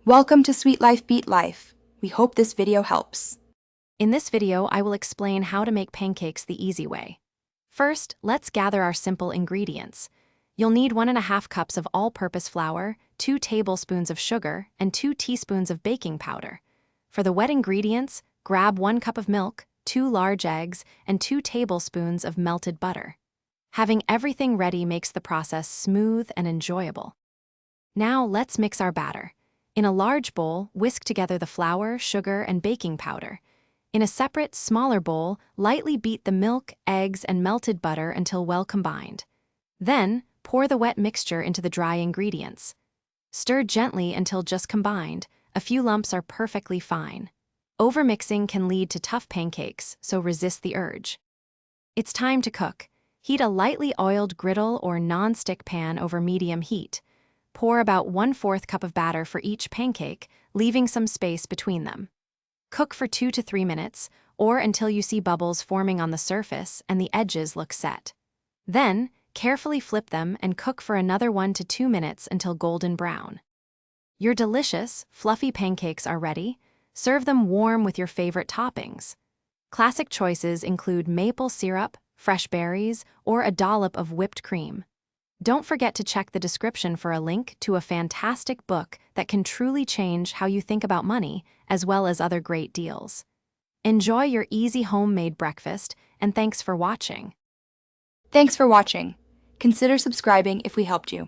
Welcome to Sweet Life Beat Life. We hope this video helps. In this video, I will explain how to make pancakes the easy way. First, let's gather our simple ingredients. You'll need 1.5 cups of all-purpose flour, 2 tablespoons of sugar, and 2 teaspoons of baking powder. For the wet ingredients, grab 1 cup of milk, 2 large eggs, and 2 tablespoons of melted butter. Having everything ready makes the process smooth and enjoyable. Now let's mix our batter. In a large bowl, whisk together the flour, sugar, and baking powder. In a separate, smaller bowl, lightly beat the milk, eggs, and melted butter until well combined. Then, pour the wet mixture into the dry ingredients. Stir gently until just combined. A few lumps are perfectly fine. Overmixing can lead to tough pancakes, so resist the urge. It's time to cook. Heat a lightly oiled griddle or non-stick pan over medium heat. Pour about 1/4 cup of batter for each pancake, leaving some space between them. Cook for 2 to 3 minutes, or until you see bubbles forming on the surface and the edges look set. Then, carefully flip them and cook for another 1 to 2 minutes until golden brown. Your delicious, fluffy pancakes are ready. Serve them warm with your favorite toppings. Classic choices include maple syrup, fresh berries, or a dollop of whipped cream. Don't forget to check the description for a link to a fantastic book that can truly change how you think about money, as well as other great deals. Enjoy your easy homemade breakfast, and thanks for watching. Thanks for watching. Consider subscribing if we helped you.